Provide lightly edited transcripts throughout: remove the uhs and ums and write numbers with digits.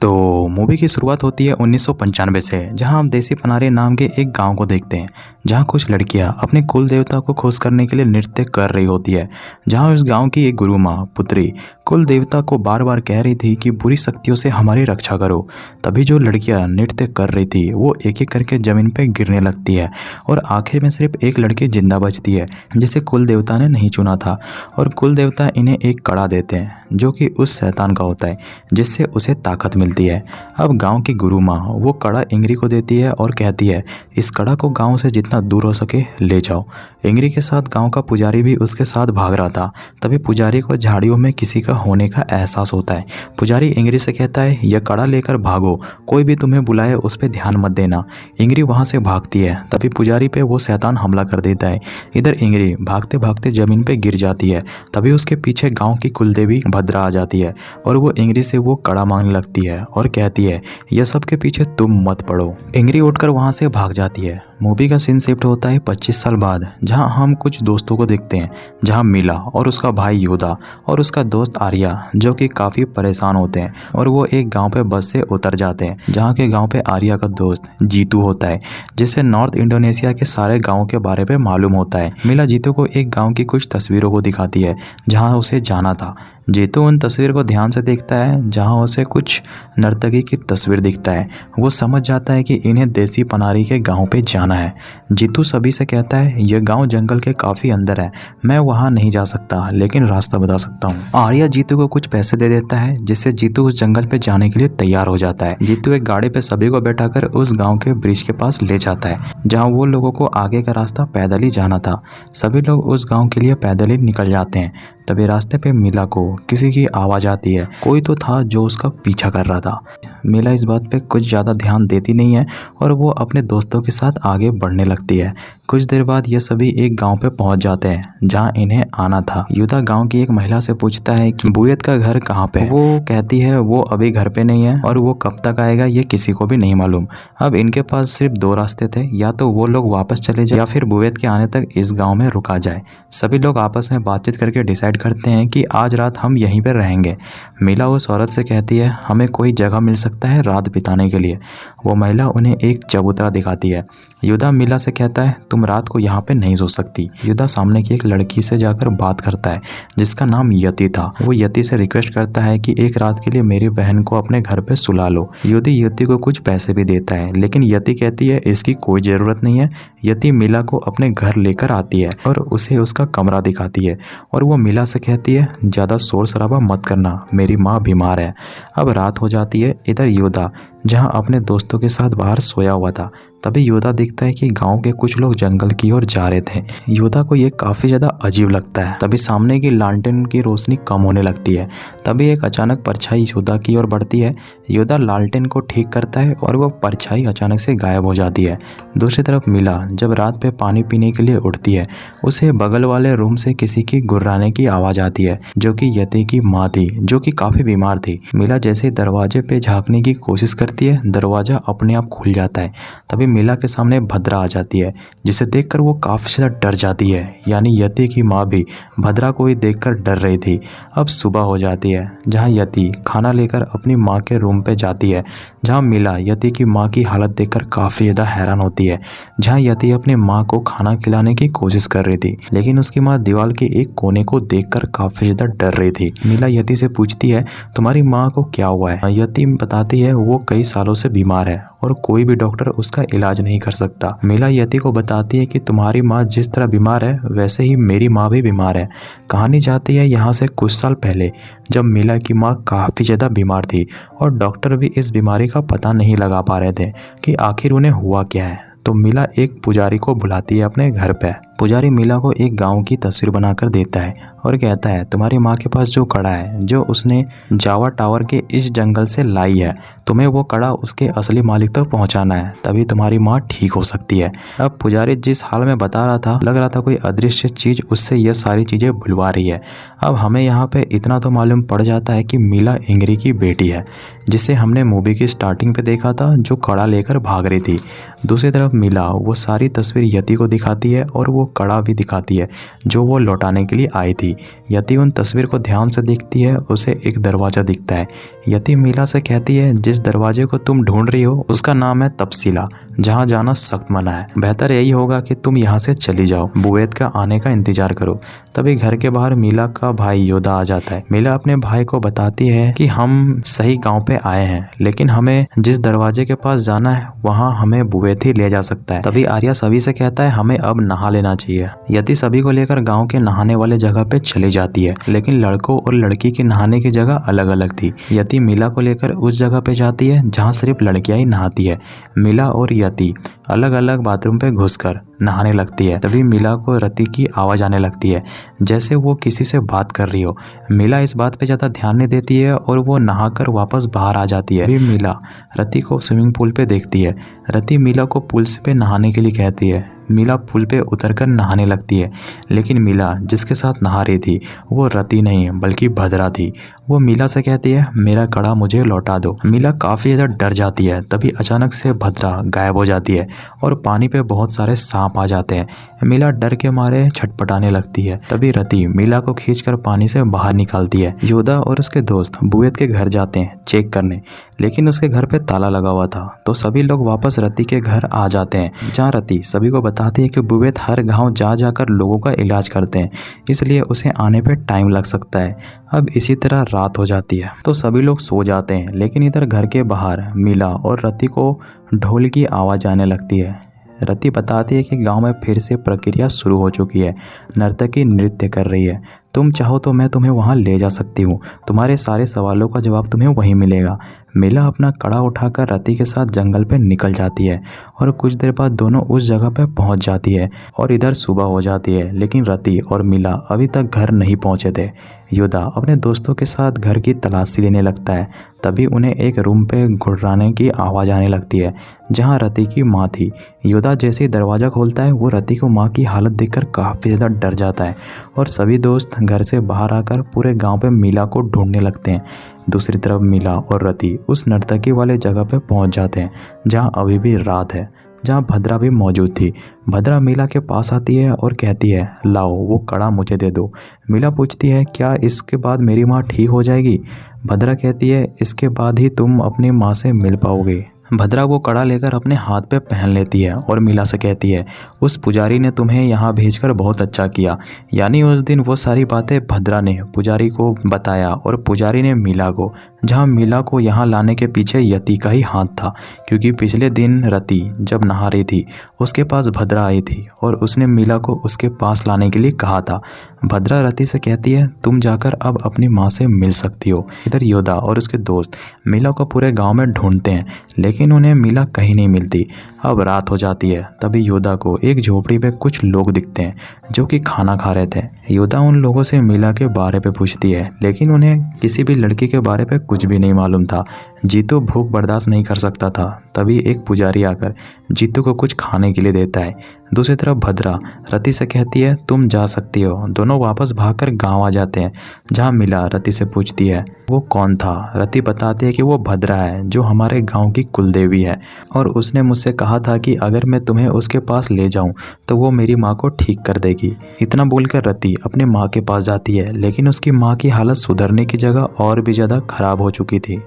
तो मूवी की शुरुआत होती है 1995 से, जहां हम देसी पनारी नाम के एक गांव को देखते हैं, जहां कुछ लड़कियां अपने कुल देवता को खुश करने के लिए नृत्य कर रही होती है। जहां उस गांव की एक गुरु माँ पुत्री कुल देवता को बार बार कह रही थी कि बुरी शक्तियों से हमारी रक्षा करो। तभी जो लड़कियां नृत्य कर रही थी वो एक एक करके जमीन पे गिरने लगती है और आखिर में सिर्फ एक लड़की जिंदा बचती है, जिसे कुल देवता ने नहीं चुना था। और कुल देवता इन्हें एक कड़ा देते हैं जो कि उस शैतान का होता है, जिससे उसे ताकत मिलती है। अब गांव की गुरु माँ वो कड़ा इंगरी को देती है और कहती है, इस कड़ा को गांव से जितना दूर हो सके ले जाओ। इंगरी के साथ गांव का पुजारी भी उसके साथ भाग रहा था। तभी पुजारी को झाड़ियों में किसी का होने का एहसास होता है। पुजारी इंगरी से कहता है, यह कड़ा लेकर भागो, कोई भी तुम्हें बुलाए उस पर ध्यान मत देना। इंगरी वहां से भागती है। तभी पुजारी पे वो शैतान हमला कर देता है। इधर इंगरी भागते भागते जमीन पे गिर जाती है। तभी उसके पीछे गाँव की कुलदेवी भद्रा आ जाती है और वो इंगरी से वो कड़ा मांगने लगती है और कहती है, यह सब के पीछे तुम मत पड़ो। इंगरी उठकर वहां से भाग जाती है। मूवी का सीन शिफ्ट होता है 25 साल बाद, जहां हम कुछ दोस्तों को देखते हैं, जहां मीला और उसका भाई योदा और उसका दोस्त आर्या जो कि काफ़ी परेशान होते हैं और वो एक गांव पे बस से उतर जाते हैं, जहां के गांव पे आर्या का दोस्त जीतू होता है, जिसे नॉर्थ इंडोनेशिया के सारे गाँव के बारे में मालूम होता है। मीला जीतू को एक गाँव की कुछ तस्वीरों को दिखाती है जहाँ उसे जाना था। जीतू उन तस्वीर को ध्यान से देखता है जहां उसे कुछ नर्तकी की तस्वीर दिखता है। वो समझ जाता है कि इन्हें देसी पनारी के गांव पे जाना है। जीतू सभी से कहता है, यह गांव जंगल के काफ़ी अंदर है, मैं वहां नहीं जा सकता लेकिन रास्ता बता सकता हूँ। आर्या जीतू को कुछ पैसे दे देता है, जिससे जीतू उस जंगल पे जाने के लिए तैयार हो जाता है। जीतू एक गाड़ी पे सभी को बैठाकर उस गाँव के ब्रिज के पास ले जाता है, जहाँ वो लोगों को आगे का रास्ता पैदल ही जाना था। सभी लोग उस गाँव के लिए पैदल ही निकल जाते हैं। तभी रास्ते पे मीला को किसी की आवाज़ आती है। कोई तो था जो उसका पीछा कर रहा था। मीला इस बात पे कुछ ज़्यादा ध्यान देती नहीं है और वो अपने दोस्तों के साथ आगे बढ़ने लगती है। कुछ देर बाद ये सभी एक गांव पे पहुंच जाते हैं जहां इन्हें आना था। युदा गांव की एक महिला से पूछता है कि बुयत का घर कहां पे है। वो कहती है वो अभी घर पे नहीं है और वो कब तक आएगा ये किसी को भी नहीं मालूम। अब इनके पास सिर्फ दो रास्ते थे, या तो वो लोग वापस चले जाए या फिर बुयत के आने तक इस गाँव में रुका जाए। सभी लोग आपस में बातचीत करके डिसाइड करते हैं कि आज रात हम यहीं पर रहेंगे। मीला उस औरत से कहती है, हमें कोई जगह मिल सकता है रात बिताने के लिए। वो महिला उन्हें एक चबूतरा दिखाती है। युदा मीला से कहता है, तुम रात को यहाँ पे नहीं सो सकती। युदा सामने की एक लड़की से जाकर बात करता है जिसका नाम यति था। वो यति से रिक्वेस्ट करता है कि एक रात के लिए मेरी बहन को अपने घर पे सुला लो। यति को कुछ पैसे भी देता है, लेकिन यति कहती है इसकी कोई ज़रूरत नहीं है। यति मीला को अपने घर लेकर आती है और उसे उसका कमरा दिखाती है और वो मीला से कहती है, ज़्यादा शोर शराबा मत करना, मेरी माँ बीमार है। अब रात हो जाती है। इधर योदा जहाँ अपने दोस्तों के साथ बाहर सोया हुआ था, तभी योदा दिखता है कि गांव के कुछ लोग जंगल की ओर जा रहे थे। योदा को ये काफ़ी ज़्यादा अजीब लगता है। तभी सामने की लालटेन की रोशनी कम होने लगती है। तभी एक अचानक परछाई योदा की ओर बढ़ती है। योदा लालटेन को ठीक करता है और वह परछाई अचानक से गायब हो जाती है। दूसरी तरफ मीला जब रात पे पानी पीने के लिए उठती है, उसे बगल वाले रूम से किसी की गुर्राने की आवाज़ आती है, जो कि यति की माँ थी, जो कि काफ़ी बीमार थी। मीला जैसे दरवाजे पे झाँकने की कोशिश करती है, दरवाज़ा अपने आप खुल जाता है। तभी मीला के सामने भद्रा आ जाती है, जिसे देखकर वो काफ़ी ज़्यादा डर जाती है। यानी यति की माँ भी भद्रा को ही देखकर डर रही थी। अब सुबह हो जाती है, जहाँ यति खाना लेकर अपनी माँ के रूम पे जाती है, जहाँ मीला यति की माँ की हालत देखकर काफ़ी ज़्यादा हैरान होती है। जहाँ यति अपनी माँ को खाना खिलाने की कोशिश कर रही थी, लेकिन उसकी माँ दीवार के एक कोने को देखकर काफ़ी ज़्यादा डर रही थी। मीला यति से पूछती है, तुम्हारी माँ को क्या हुआ है? यति बताती है वो कई सालों से बीमार है और कोई भी डॉक्टर उसका इलाज नहीं कर सकता। मीला यति को बताती है कि तुम्हारी माँ जिस तरह बीमार है वैसे ही मेरी माँ भी बीमार है। कहानी जाती है यहाँ से कुछ साल पहले, जब मीला की माँ काफ़ी ज़्यादा बीमार थी और डॉक्टर भी इस बीमारी का पता नहीं लगा पा रहे थे कि आखिर उन्हें हुआ क्या है। तो मीला एक पुजारी को बुलाती है अपने घर पे। पुजारी मीला को एक गांव की तस्वीर बनाकर देता है और कहता है, तुम्हारी माँ के पास जो कड़ा है जो उसने जावा टावर के इस जंगल से लाई है, तुम्हें वो कड़ा उसके असली मालिक तक पहुंचाना है, तभी तुम्हारी माँ ठीक हो सकती है। अब पुजारी जिस हाल में बता रहा था, लग रहा था कोई अदृश्य चीज़ उससे यह सारी चीज़ें भुलवा रही है। अब हमें यहाँ पे इतना तो मालूम पड़ जाता है कि मीला इंगरी की बेटी है, जिसे हमने मूवी की स्टार्टिंग पे देखा था, जो कड़ा लेकर भाग रही थी। दूसरी तरफ मीला वो सारी तस्वीर यति को दिखाती है और वो कड़ा भी दिखाती है जो वो लौटाने के लिए आई थी। यति उन तस्वीर को ध्यान से देखती है, उसे एक दरवाज़ा दिखता है। यति मीला से कहती है जिस दरवाजे को तुम ढूंढ रही हो उसका नाम है तपसीला, जहाँ जाना सख्त मना है। बेहतर यही होगा कि तुम यहाँ से चली जाओ, बुवेद का आने का इंतजार करो। तभी घर के बाहर मीला का भाई योदा आ जाता है। मीला अपने भाई को बताती है कि हम सही गांव पे आए हैं, लेकिन हमें जिस दरवाजे के पास जाना है वहाँ हमें बुवेद ही ले जा सकता है। तभी आर्या सभी से कहता है हमें अब नहा लेना चाहिए। यति सभी को लेकर गाँव के नहाने वाले जगह पे चली जाती है, लेकिन लड़कों और लड़की के नहाने की जगह अलग अलग थी। यति मीला को लेकर उस जगह पे जाती है जहाँ सिर्फ लड़कियां ही नहाती है। मीला और यति अलग अलग बाथरूम पे घुसकर नहाने लगती है। तभी मीला को रति की आवाज़ आने लगती है जैसे वो किसी से बात कर रही हो। मीला इस बात पे ज़्यादा ध्यान नहीं देती है और वो नहाकर वापस बाहर आ जाती है। अभी मीला रति को स्विमिंग पूल पे देखती है। रति मीला को पुल पे नहाने के लिए कहती है। मीला पुल पे उतरकर नहाने लगती है, लेकिन मीला जिसके साथ नहा रही थी वो रति नहीं बल्कि भद्रा थी। वो मीला से कहती है मेरा कड़ा मुझे लौटा दो। मीला काफ़ी ज़्यादा डर जाती है। तभी अचानक से भद्रा गायब हो जाती है और पानी पे बहुत सारे सांप आ जाते हैं। मीला डर के मारे छटपटाने लगती है। तभी रति मीला को खींचकर पानी से बाहर निकालती है। योदा और उसके दोस्त बुवेद के घर जाते हैं चेक करने, लेकिन उसके घर पे ताला लगा हुआ था। तो सभी लोग वापस रति के घर आ जाते हैं, जहाँ रति सभी को बताती है कि बुवेद हर गांव जा जाकर लोगों का इलाज करते हैं, इसलिए उसे आने पे टाइम लग सकता है। अब इसी तरह रात हो जाती है तो सभी लोग सो जाते हैं, लेकिन इधर घर के बाहर मीला और रति को ढोल की आवाज़ आने लगती है। रति बताती है कि गांव में फिर से प्रक्रिया शुरू हो चुकी है। नर्तकी नृत्य कर रही है। तुम चाहो तो मैं तुम्हें वहां ले जा सकती हूँ। तुम्हारे सारे सवालों का जवाब तुम्हें वहीं मिलेगा। मीला अपना कड़ा उठाकर रति के साथ जंगल पे निकल जाती है और कुछ देर बाद दोनों उस जगह पे पहुंच जाती है और इधर सुबह हो जाती है, लेकिन रति और मीला अभी तक घर नहीं पहुंचे थे। योदा अपने दोस्तों के साथ घर की तलाशी लेने लगता है। तभी उन्हें एक रूम पे घुर्राने की आवाज़ आने लगती है जहां रति की माँ थी। योदा जैसे ही दरवाज़ा खोलता है वो रति को माँ की हालत देखकर काफ़ी ज़्यादा डर जाता है और सभी दोस्त घर से बाहर आकर पूरे गांव पे मीला को ढूंढने लगते हैं। दूसरी तरफ मीला और रति उस नर्तकी वाले जगह पे पहुंच जाते हैं जहां अभी भी रात है, जहां भद्रा भी मौजूद थी। भद्रा मीला के पास आती है और कहती है लाओ वो कड़ा मुझे दे दो। मीला पूछती है क्या इसके बाद मेरी माँ ठीक हो जाएगी? भद्रा कहती है इसके बाद ही तुम अपनी माँ से मिल पाओगे। भद्रा वो कड़ा लेकर अपने हाथ पे पहन लेती है और मीला से कहती है उस पुजारी ने तुम्हें यहाँ भेजकर बहुत अच्छा किया। यानी उस दिन वो सारी बातें भद्रा ने पुजारी को बताया और पुजारी ने मीला को, जहाँ मीला को यहाँ लाने के पीछे यति का ही हाथ था, क्योंकि पिछले दिन रति जब नहा रही थी उसके पास भद्रा आई थी और उसने मीला को उसके पास लाने के लिए कहा था। भद्रा रति से कहती है तुम जाकर अब अपनी माँ से मिल सकती हो। इधर योदा और उसके दोस्त मीला को पूरे गांव में ढूंढते हैं, लेकिन उन्हें मीला कहीं नहीं मिलती। अब रात हो जाती है। तभी योदा को एक झोपड़ी पे कुछ लोग दिखते हैं जो कि खाना खा रहे थे। योदा उन लोगों से मीला के बारे पे पूछती है, लेकिन उन्हें किसी भी लड़की के बारे पे कुछ भी नहीं मालूम था। जीतू भूख बर्दाश्त नहीं कर सकता था। तभी एक पुजारी आकर जीतू को कुछ खाने के लिए देता है। दूसरी तरफ भद्रा रति से कहती है तुम जा सकती हो। दोनों वापस भागकर गांव आ जाते हैं, जहां मीला रति से पूछती है वो कौन था। रति बताती है कि वो भद्रा है जो हमारे गांव की कुलदेवी है और उसने मुझसे कहा था कि अगर मैं तुम्हें उसके पास ले जाऊं तो वो मेरी माँ को ठीक कर देगी। इतना बोलकर रति अपने माँ के पास जाती है, लेकिन उसकी माँ की हालत सुधरने की जगह और भी ज़्यादा खराब हो चुकी थी।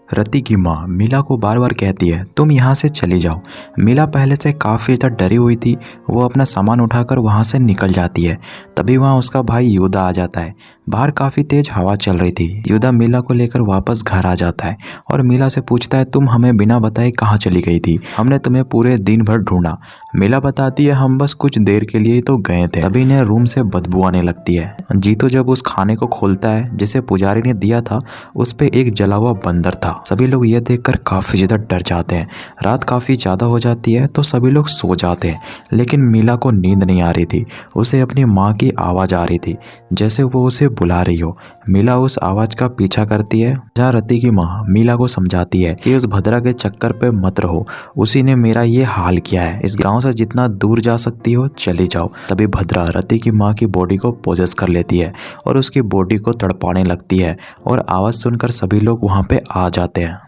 रति की माँ मीला को बार बार कहती है तुम यहाँ से चली जाओ। मीला पहले से काफ़ी ज़्यादा डरी हुई थी। वो अपना सामान उठाकर वहाँ से निकल जाती है। तभी वहाँ उसका भाई योदा आ जाता है। बाहर काफ़ी तेज हवा चल रही थी। योदा मीला को लेकर वापस घर आ जाता है और मीला से पूछता है तुम हमें बिना बताए कहाँ चली गई थी? हमने तुम्हें पूरे दिन भर ढूंढा। मीला बताती है हम बस कुछ देर के लिए तो गए थे। तभी इन्हें रूम से बदबू आने लगती है। जीतू जब उस खाने को खोलता है जिसे पुजारी ने दिया था, उस पे एक जला हुआ बंदर था। सभी लोग यह देखकर काफ़ी ज़्यादा डर जाते हैं। रात काफ़ी ज़्यादा हो जाती है तो सभी लोग सो जाते हैं, लेकिन मीला को नींद नहीं आ रही थी। उसे अपनी माँ की आवाज़ आ रही थी, जैसे वो उसे बुला रही हो। मीला उस आवाज़ का पीछा करती है, जहाँ रति की माँ मीला को समझाती है कि उस भद्रा के चक्कर पे मत रहो, उसी ने मेरा ये हाल किया है। इस गाँव से जितना दूर जा सकती हो चली जाओ। तभी भद्रा रति की माँ की बॉडी को पोजेस कर लेती है और उसकी बॉडी को तड़पाने लगती है और आवाज़ सुनकर सभी लोग वहाँ पे आ जाते हैं।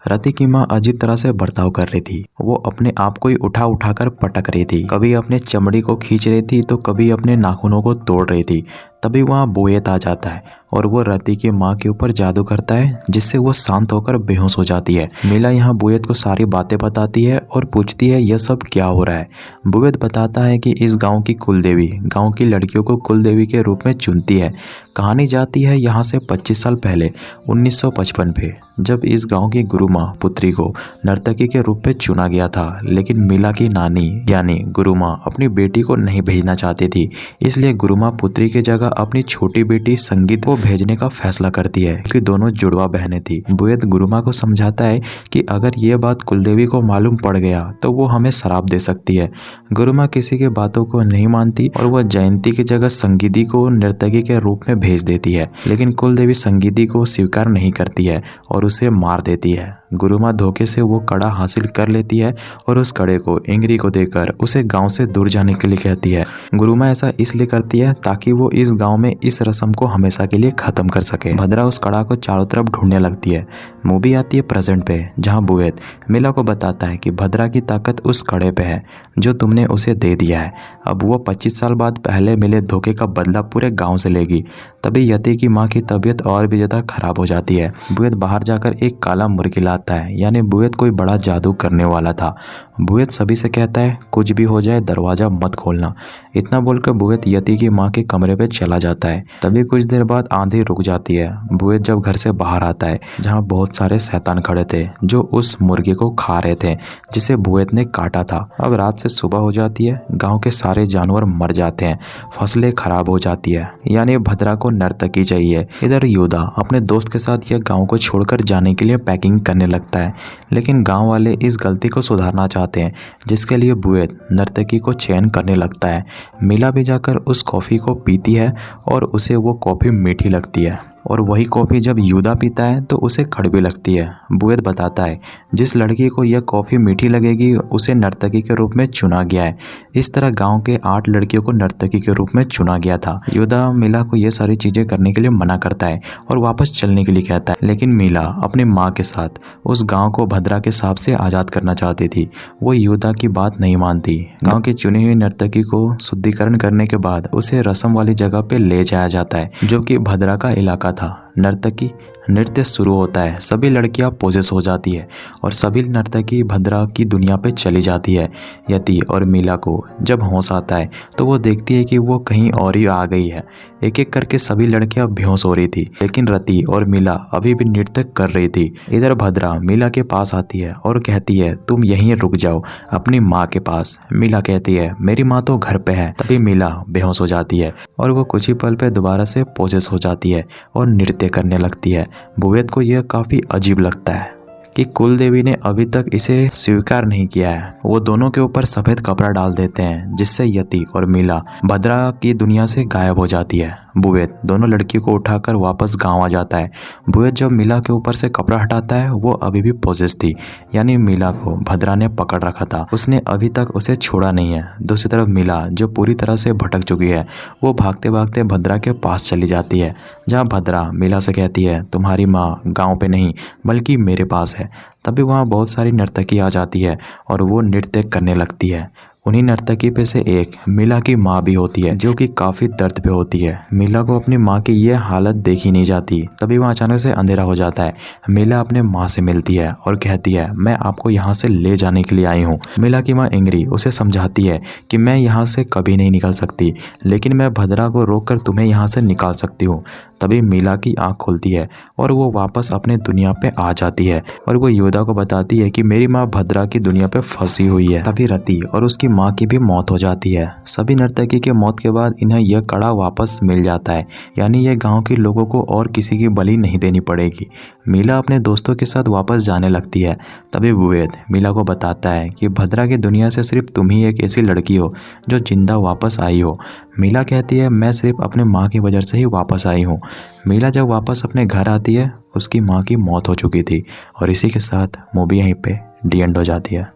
रति की माँ अजीब तरह से बर्ताव कर रही थी। वो अपने आप को ही उठा उठाकर पटक रही थी। कभी अपने चमड़ी को खींच रही थी तो कभी अपने नाखूनों को तोड़ रही थी। तभी वहाँ बोयत आ जाता है और वो रति की माँ के ऊपर जादू करता है, जिससे वो शांत होकर बेहोश हो जाती है। मीला यहाँ बोयत को सारी बातें बताती है और पूछती है यह सब क्या हो रहा है। बोयत बताता है कि इस गांव की कुलदेवी गांव की लड़कियों को कुलदेवी के रूप में चुनती है। कहानी जाती है यहाँ से 25 साल पहले 1955 पे, जब इस गांव की गुरु माँ पुत्री को नर्तकी के रूप में चुना गया था। लेकिन मीला की नानी यानी गुरु माँ अपनी बेटी को नहीं भेजना चाहती थी, इसलिए गुरु माँ पुत्री की जगह अपनी छोटी बेटी संगीत को भेजने का फैसला करती है, क्योंकि दोनों जुड़वा बहनें थी। बोयत गुरु माँ को समझाता है कि अगर ये बात कुलदेवी को मालूम पड़ गया तो वो हमें श्राप दे सकती है। गुरु माँ किसी की बातों को नहीं मानती और वह जयंती की जगह संगीति को नर्तकी के रूप में भेज देती है। लेकिन कुलदेवी संगीति को स्वीकार नहीं करती है और उसे मार देती है। गुरु माँ धोखे से वो कड़ा हासिल कर लेती है और उस कड़े को इंगरी को देकर उसे गांव से दूर जाने के लिए कहती है। गुरु माँ ऐसा इसलिए करती है ताकि वो इस गांव में इस रस्म को हमेशा के लिए खत्म कर सके। भद्रा उस कड़ा को चारों तरफ ढूंढने लगती है। मूवी आती है प्रेजेंट पे, जहाँ बोयत मीला को बताता है कि भद्रा की ताकत उस कड़े पे है जो तुमने उसे दे दिया है। अब वो 25 साल बाद पहले मिले धोखे का बदला पूरे गाँव से लेगी। तभी यति की माँ की तबीयत और भी ज़्यादा खराब हो जाती है। बोयत बाहर जाकर एक काला मुर्गी लाता है, यानी बोयत कोई बड़ा जादू करने वाला था। बोयत सभी से कहता है कुछ भी हो जाए दरवाजा मत खोलना। इतना बोलकर बोयत यति की माँ के कमरे पे चला जाता है। तभी कुछ देर बाद आंधी रुक जाती है। बोयत जब घर से बाहर आता है, जहाँ बहुत सारे शैतान खड़े थे जो उस मुर्गे को खा रहे थे जिसे बोयत ने काटा था। अब रात से सुबह हो जाती है। गाँव के सारे जानवर मर जाते हैं, फसलें खराब हो जाती है, यानी भद्रा को नर्तकी चाहिए। इधर योदा अपने दोस्त के साथ यह गाँव को छोड़कर जाने के लिए पैकिंग करने लगता है, लेकिन गांव वाले इस गलती को सुधारना चाहते हैं, जिसके लिए बोयत नर्तकी को चयन करने लगता है। मीला भी जाकर उस कॉफ़ी को पीती है और उसे वो कॉफ़ी मीठी लगती है, और वही कॉफ़ी जब यूदा पीता है तो उसे कड़वी लगती है। बोयत बताता है जिस लड़की को यह कॉफ़ी मीठी लगेगी उसे नर्तकी के रूप में चुना गया है। इस तरह गांव के 8 लड़कियों को नर्तकी के रूप में चुना गया था। यूदा मीला को ये सारी चीज़ें करने के लिए मना करता है और वापस चलने के लिए कहता है, लेकिन मीला अपनी माँ के साथ उस गाँव को भद्रा के सांप से आज़ाद करना चाहती थी। वो यूदा की बात नहीं मानती। गाँव की चुनी हुई नर्तकी को शुद्धिकरण करने के बाद उसे रस्म वाली जगह पे ले जाया जाता है, जो कि भद्रा का इलाका था। नर्तकी नृत्य शुरू होता है। सभी लड़कियां पोजेस हो जाती है और सभी नर्तकी भद्रा की दुनिया पे चली जाती है। यति और मीला को जब होश आता है तो वो देखती है कि वो कहीं और ही आ गई है। एक एक करके सभी लड़कियां बेहोश हो रही थी, लेकिन रति और मीला अभी भी नृत्य कर रही थी। इधर भद्रा मीला के पास आती है और कहती है तुम यहीं रुक जाओ अपनी माँ के पास। मीला कहती है मेरी माँ तो घर पे है। तभी मीला बेहोश हो जाती है और वो कुछ ही पल पे दोबारा से पोजेस हो जाती है और नृत्य करने लगती है। बोयत को यह काफी अजीब लगता है कि कुलदेवी ने अभी तक इसे स्वीकार नहीं किया है। वो दोनों के ऊपर सफेद कपड़ा डाल देते हैं, जिससे यति और मीला भद्रा की दुनिया से गायब हो जाती है। बोयत दोनों लड़कियों को उठाकर वापस गांव आ जाता है। बोयत जब मीला के ऊपर से कपड़ा हटाता है वो अभी भी पोजेस थी, यानी मीला को भद्रा ने पकड़ रखा था। उसने अभी तक उसे छोड़ा नहीं है। दूसरी तरफ मीला जो पूरी तरह से भटक चुकी है, वो भागते भागते भद्रा के पास चली जाती है, जहाँ भद्रा मीला से कहती है तुम्हारी माँ गाँव पे नहीं बल्कि मेरे पास है। तभी वहाँ बहुत सारी नर्तकी आ जाती है और वो नृत्य करने लगती है। उन्हीं नर्तकी पे से एक मीला की माँ भी होती है, जो कि काफ़ी दर्द पे होती है। मीला को अपनी माँ की यह हालत देखी नहीं जाती। तभी वहाँ अचानक से अंधेरा हो जाता है। मीला अपने माँ से मिलती है और कहती है मैं आपको यहाँ से ले जाने के लिए आई हूँ। मीला की माँ इंगरी उसे समझाती है कि मैं यहाँ से कभी नहीं निकल सकती, लेकिन मैं भद्रा को रोक कर तुम्हें यहाँ से निकाल सकती हूँ। तभी मीला की आँख खुलती है और वो वापस अपने दुनिया पे आ जाती है और वो योदा को बताती है कि मेरी माँ भद्रा की दुनिया पे फंसी हुई है। तभी रति और उसकी माँ की भी मौत हो जाती है। सभी नर्तकी के मौत के बाद इन्हें यह कड़ा वापस मिल जाता है, यानी ये गांव के लोगों को और किसी की बलि नहीं देनी पड़ेगी। मीला अपने दोस्तों के साथ वापस जाने लगती है। तभी बोयत मीला को बताता है कि भद्रा की दुनिया से सिर्फ तुम ही एक ऐसी लड़की हो जो जिंदा वापस आई हो। मीला कहती है मैं सिर्फ अपने माँ की वजह से ही वापस आई हूँ। मीला जब वापस अपने घर आती है उसकी माँ की मौत हो चुकी थी। और इसी के साथ मूवी यहीं पे डी एंड हो जाती है।